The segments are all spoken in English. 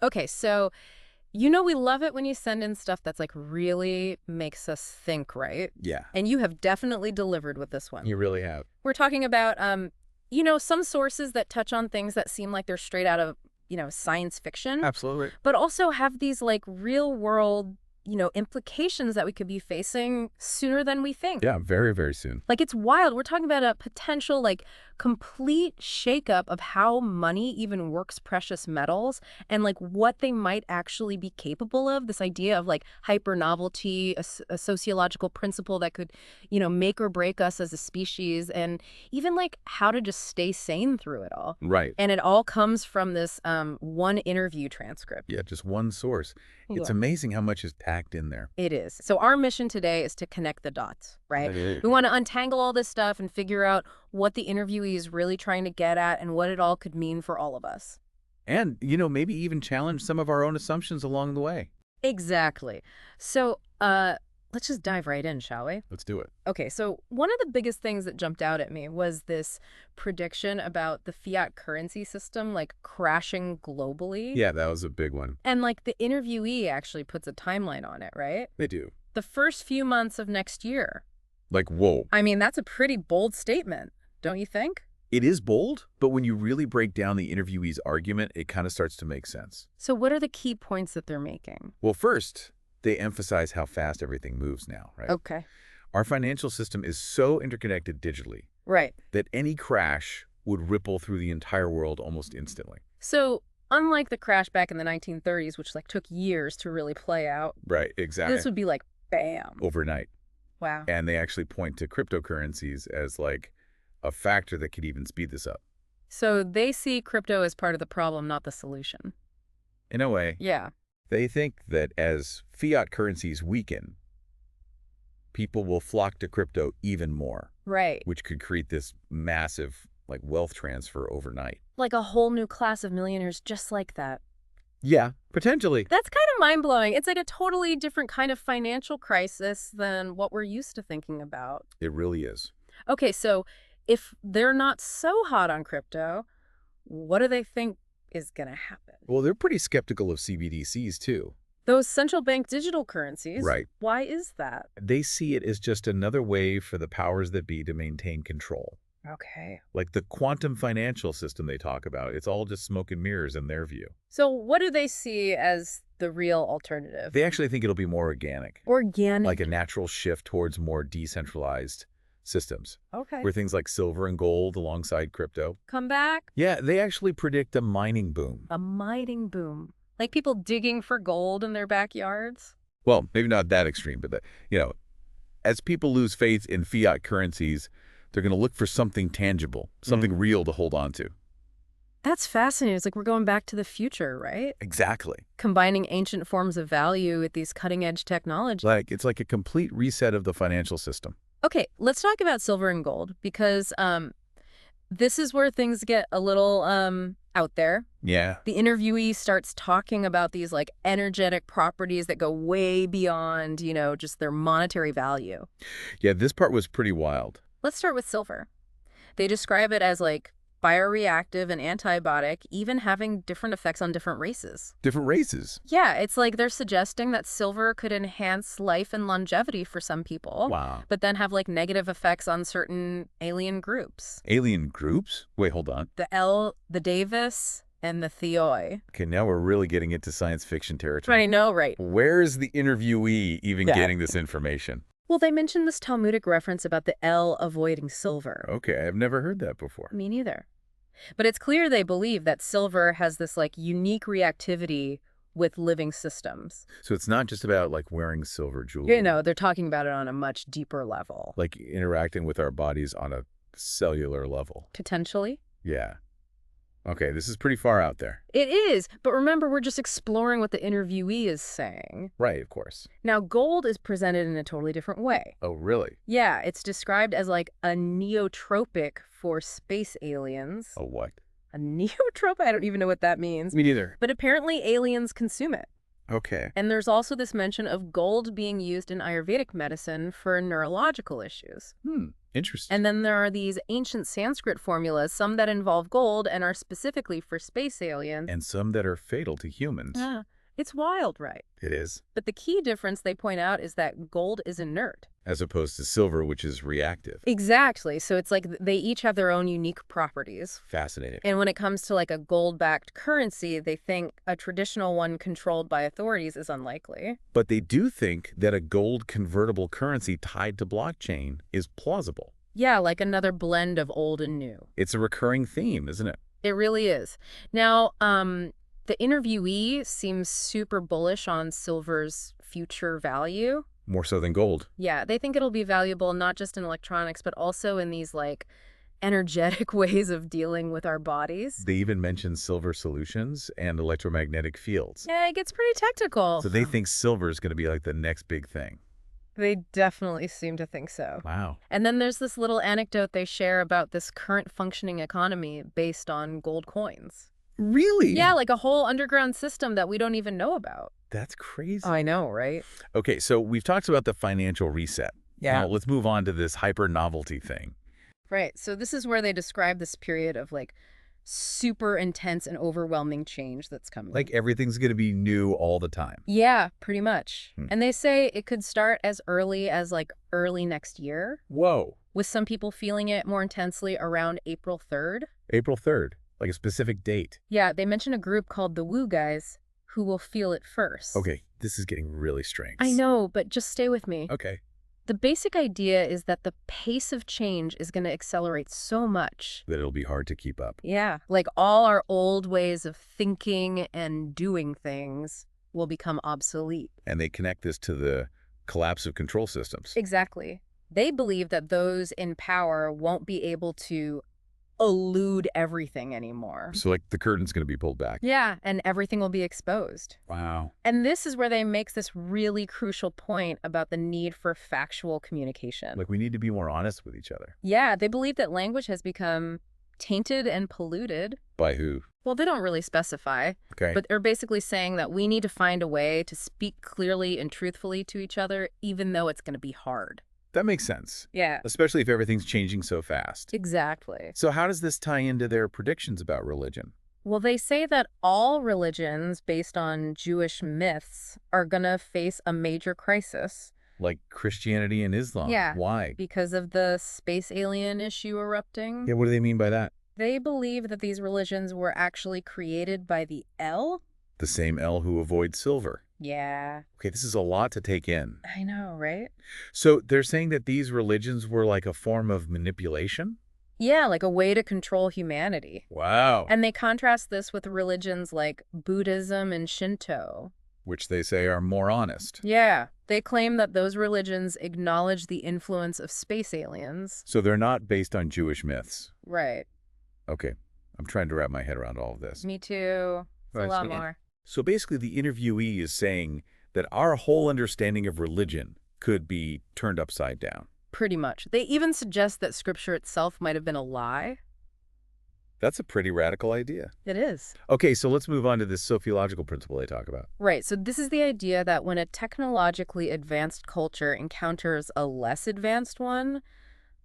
Okay, so you know we love it when you send in stuff that's like really makes us think, right? Yeah, And you have definitely delivered with this one. you really have. We're talking about, some sources that touch on things that seem like they're straight out of, science fiction, Absolutely. but also have these like real world, implications that we could be facing sooner than we think. Yeah, very, very soon. Like, it's wild. We're talking about a potential, like, complete shakeup of how money even works precious metals and, like, what they might actually be capable of. This idea of, like, hypernovelty, a sociological principle that could, make or break us as a species, and even, like, how to just stay sane through it all. Right. And it all comes from this one interview transcript. Yeah, just one source. It's Yeah. amazing how much is packed in there. It is. So our mission today is to connect the dots, right? Right. We want to untangle all this stuff and figure out what the interviewee is really trying to get at and what it all could mean for all of us. And, maybe even challenge some of our own assumptions along the way. Exactly. So let's just dive right in, shall we? Let's do it. Okay, so one of the biggest things that jumped out at me was this prediction about the fiat currency system, like, crashing globally. Yeah, that was a big one. And, like, the interviewee actually puts a timeline on it, right? They do. The first few months of next year. Like, whoa. I mean, that's a pretty bold statement, don't you think? It is bold, but when you really break down the interviewee's argument, it kind of starts to make sense. So what are the key points that they're making? Well, first, they emphasize how fast everything moves now, right? Okay. Our financial system is so interconnected digitally Right. that any crash would ripple through the entire world almost instantly. So unlike the crash back in the 1930s, which like took years to really play out, Right, exactly. this would be like, bam. Overnight. Wow. And they actually point to cryptocurrencies as like a factor that could even speed this up. So they see crypto as part of the problem, not the solution. In a way, Yeah. they think that as fiat currencies weaken, people will flock to crypto even more, Right. which could create this massive like wealth transfer overnight. Like a whole new class of millionaires just like that. Yeah, potentially. That's kind of mind-blowing. It's like a totally different kind of financial crisis than what we're used to thinking about. It really is. Okay, so if they're not so hot on crypto, what do they think is going to happen? Well, they're pretty skeptical of CBDCs too. Those central bank digital currencies. Right. Why is that? They see it as just another way for the powers that be to maintain control. Okay. Like the quantum financial system they talk about, it's all just smoke and mirrors in their view. So what do they see as the real alternative? They actually think it'll be more organic, Organic. like a natural shift towards more decentralized systems, Okay. where things like silver and gold alongside crypto. Come back. Yeah, they actually predict a mining boom. A mining boom. Like people digging for gold in their backyards? Well, maybe not that extreme, but as people lose faith in fiat currencies, they're going to look for something tangible, something real to hold on to. That's fascinating. It's like we're going back to the future, right? Exactly. Combining ancient forms of value with these cutting-edge technologies. It's like a complete reset of the financial system. Okay, let's talk about silver and gold because this is where things get a little out there. Yeah. The interviewee starts talking about these like energetic properties that go way beyond, just their monetary value. Yeah, this part was pretty wild. Let's start with silver. They describe it as like bioreactive and antibiotic, even having different effects on different races. Different races. Yeah, it's like they're suggesting that silver could enhance life and longevity for some people. Wow. But then have like negative effects on certain alien groups. Alien groups? Wait, hold on. The Davis, and the Theoi. Okay, now we're really getting into science fiction territory. I know, right? Where's the interviewee even Yeah. getting this information? Well, they mentioned this Talmudic reference about the L avoiding silver. Okay, I've never heard that before. Me neither. But it's clear they believe that silver has this like unique reactivity with living systems. So it's not just about like wearing silver jewelry. They're talking about it on a much deeper level. Like interacting with our bodies on a cellular level. Potentially. Yeah. Okay, this is pretty far out there. It is, but remember, we're just exploring what the interviewee is saying. Right, of course. Now, gold is presented in a totally different way. Oh, really? Yeah, it's described as like a neotropic for space aliens. A what? A neotrope? I don't even know what that means. Me neither. But apparently aliens consume it. Okay. And there's also this mention of gold being used in Ayurvedic medicine for neurological issues. Interesting. And then there are these ancient Sanskrit formulas, some that involve gold and are specifically for space aliens. And some that are fatal to humans. Yeah, it's wild, right? It is. But the key difference they point out is that gold is inert. As opposed to silver, which is reactive. Exactly. So it's like they each have their own unique properties. Fascinating. And when it comes to like a gold-backed currency, they think a traditional one controlled by authorities is unlikely. But they do think that a gold convertible currency tied to blockchain is plausible. Yeah, like another blend of old and new. It's a recurring theme, isn't it? It really is. Now, the interviewee seems super bullish on silver's future value. More so than gold. Yeah, they think it'll be valuable not just in electronics, but also in these like energetic ways of dealing with our bodies. They even mention silver solutions and electromagnetic fields. Yeah, it gets pretty technical. So they think silver is going to be like the next big thing. They definitely seem to think so. Wow. And then there's this little anecdote they share about this current functioning economy based on gold coins. Really? Yeah, like a whole underground system that we don't even know about. That's crazy. I know, right? Okay, so we've talked about the financial reset. Yeah. Now let's move on to this hyper-novelty thing. Right. So this is where they describe this period of like super intense and overwhelming change that's coming. Like everything's going to be new all the time. Yeah, pretty much. Hmm. And they say it could start as early as like early next year, Whoa. with some people feeling it more intensely around April 3rd. April 3rd, like a specific date. Yeah, they mention a group called the Woo Guys who will feel it first. Okay, this is getting really strange. I know, but just stay with me. Okay. The basic idea is that the pace of change is going to accelerate so much. That it'll be hard to keep up. Yeah, like all our old ways of thinking and doing things will become obsolete. And they connect this to the collapse of control systems. Exactly. They believe that those in power won't be able to elude everything anymore. So like the curtain's going to be pulled back. Yeah, and everything will be exposed. Wow. And this is where they make this really crucial point about the need for factual communication. Like we need to be more honest with each other. Yeah, they believe that language has become tainted and polluted. By who? Well, they don't really specify, Okay. but they're basically saying that we need to find a way to speak clearly and truthfully to each other, even though it's going to be hard. That makes sense. Yeah, Especially if everything's changing so fast. exactly. So how does this tie into their predictions about religion? Well, they say that all religions based on Jewish myths are going to face a major crisis Like Christianity and Islam. Yeah. Why? because of the space alien issue erupting. Yeah, what do they mean by that? They believe that these religions were actually created by the El. The same L who avoids silver. Yeah, Okay, this is a lot to take in. I know, right? So they're saying that these religions were like a form of manipulation? Yeah, like a way to control humanity. Wow. And they contrast this with religions like Buddhism and Shinto. Which they say are more honest. Yeah, they claim that those religions acknowledge the influence of space aliens. So they're not based on Jewish myths. Right. Okay, I'm trying to wrap my head around all of this. Me too. It's a Right, lot so- more. So basically the interviewee is saying that our whole understanding of religion could be turned upside down. Pretty much. They even suggest that scripture itself might have been a lie. That's a pretty radical idea. It is. Okay, so let's move on to this sociological principle they talk about. Right. So this is the idea that when a technologically advanced culture encounters a less advanced one,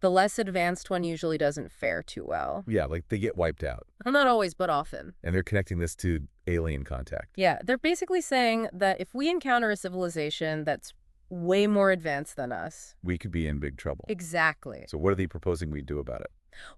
the less advanced one usually doesn't fare too well. Yeah, like they get wiped out. Well, not always, but often. And they're connecting this to alien contact. Yeah, they're basically saying that if we encounter a civilization that's way more advanced than us. We could be in big trouble. Exactly. So what are they proposing we do about it?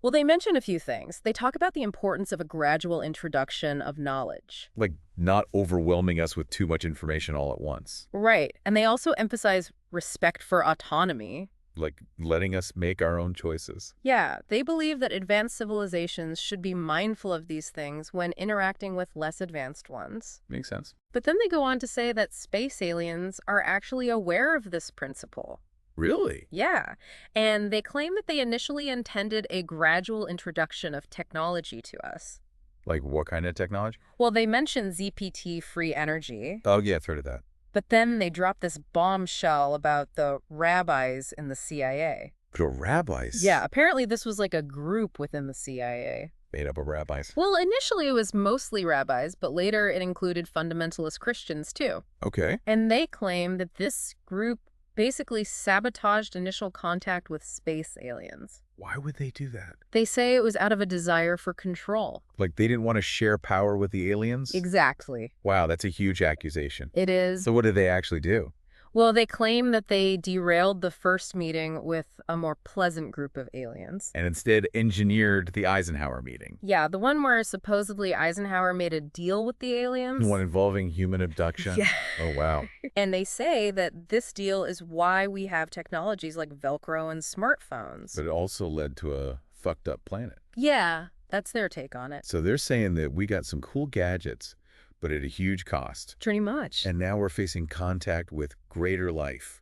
Well, they mention a few things. They talk about the importance of a gradual introduction of knowledge. Like not overwhelming us with too much information all at once. Right. And they also emphasize respect for autonomy. Like letting us make our own choices. Yeah, they believe that advanced civilizations should be mindful of these things when interacting with less advanced ones. Makes sense. But then they go on to say that space aliens are actually aware of this principle. Really? Yeah, and they claim that they initially intended a gradual introduction of technology to us. Like what kind of technology? Well, they mention ZPT-free energy, Oh yeah, I've heard of that. but then they drop this bombshell about the rabbis in the CIA. The rabbis? Yeah, apparently this was like a group within the CIA. Made up of rabbis. Well, initially it was mostly rabbis, but later it included fundamentalist Christians too. Okay. And they claim that this group basically sabotaged initial contact with space aliens. Why would they do that? They say it was out of a desire for control. Like they didn't want to share power with the aliens? Exactly. Wow, that's a huge accusation. It is. So what did they actually do? Well, they claim that they derailed the first meeting with a more pleasant group of aliens. And instead engineered the Eisenhower meeting. Yeah, the one where supposedly Eisenhower made a deal with the aliens. One involving human abduction? Yeah. Oh, wow. And they say that this deal is why we have technologies like Velcro and smartphones. But it also led to a fucked up planet. Yeah, that's their take on it. So they're saying that we got some cool gadgets, but at a huge cost. Pretty much. And now we're facing contact with greater life,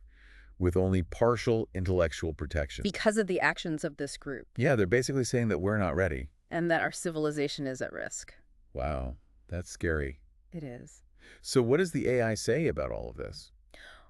with only partial intellectual protection. Because of the actions of this group. Yeah, they're basically saying that we're not ready. And that our civilization is at risk. Wow, that's scary. It is. So what does the AI say about all of this?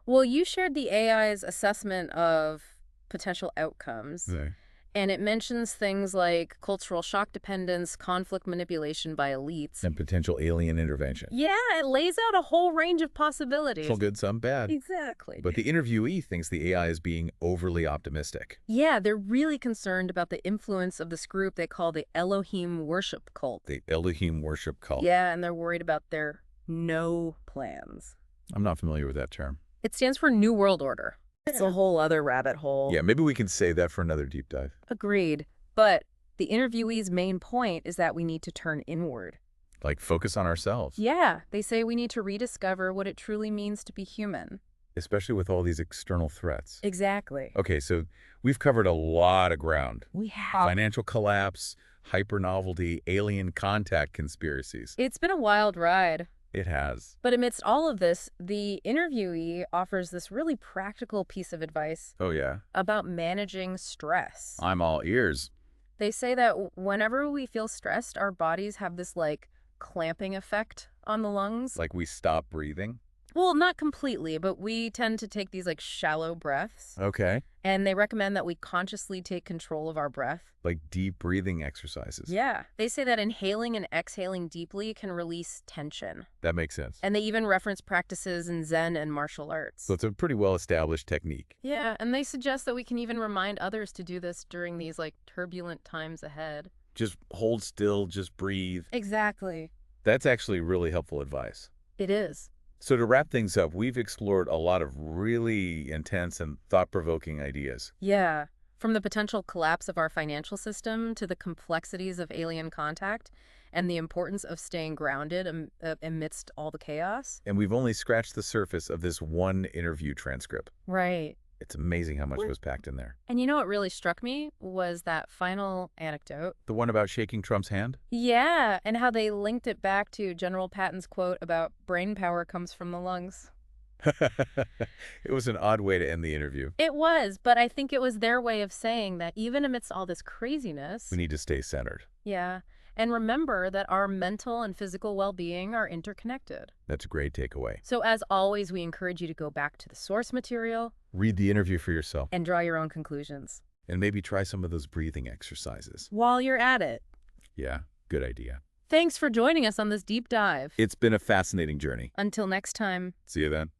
Well, you shared the AI's assessment of potential outcomes. Okay. And it mentions things like cultural shock dependence, conflict manipulation by elites. And potential alien intervention. Yeah, it lays out a whole range of possibilities. Some good, some bad. Exactly. But the interviewee thinks the AI is being overly optimistic. Yeah, they're really concerned about the influence of this group they call the Elohim worship cult. The Elohim worship cult. Yeah, and they're worried about their no plans. I'm not familiar with that term. It stands for New World Order. It's a whole other rabbit hole. Yeah, maybe we can save that for another deep dive. Agreed. But the interviewee's main point is that we need to turn inward. Like focus on ourselves. Yeah, they say we need to rediscover what it truly means to be human. Especially with all these external threats. Exactly. Okay, so we've covered a lot of ground. We have. Financial collapse, hypernovelty, alien contact conspiracies. It's been a wild ride. It has. But amidst all of this, the interviewee offers this really practical piece of advice Oh, yeah? about managing stress. I'm all ears. They say that whenever we feel stressed, our bodies have this, like, clamping effect on the lungs. Like we stop breathing? Well, not completely, but we tend to take these, like, shallow breaths. Okay. And they recommend that we consciously take control of our breath. Like deep breathing exercises. Yeah. They say that inhaling and exhaling deeply can release tension. That makes sense. And they even reference practices in Zen and martial arts. So it's a pretty well-established technique. Yeah, and they suggest that we can even remind others to do this during these, like, turbulent times ahead. Just hold still, just breathe. Exactly. That's actually really helpful advice. It is. So to wrap things up, we've explored a lot of really intense and thought-provoking ideas. Yeah. From the potential collapse of our financial system to the complexities of alien contact and the importance of staying grounded amidst all the chaos. And we've only scratched the surface of this one interview transcript. Right. It's amazing how much was packed in there. And you know what really struck me was that final anecdote. The one about shaking Trump's hand? Yeah, and how they linked it back to General Patton's quote about brain power comes from the lungs. It was an odd way to end the interview. It was, but I think it was their way of saying that even amidst all this craziness, We need to stay centered. yeah, and remember that our mental and physical well-being are interconnected. That's a great takeaway. So as always, we encourage you to go back to the source material Read the interview for yourself. and draw your own conclusions. And maybe try some of those breathing exercises. While you're at it, Yeah, good idea. thanks for joining us on this deep dive. It's been a fascinating journey. Until next time. See you then.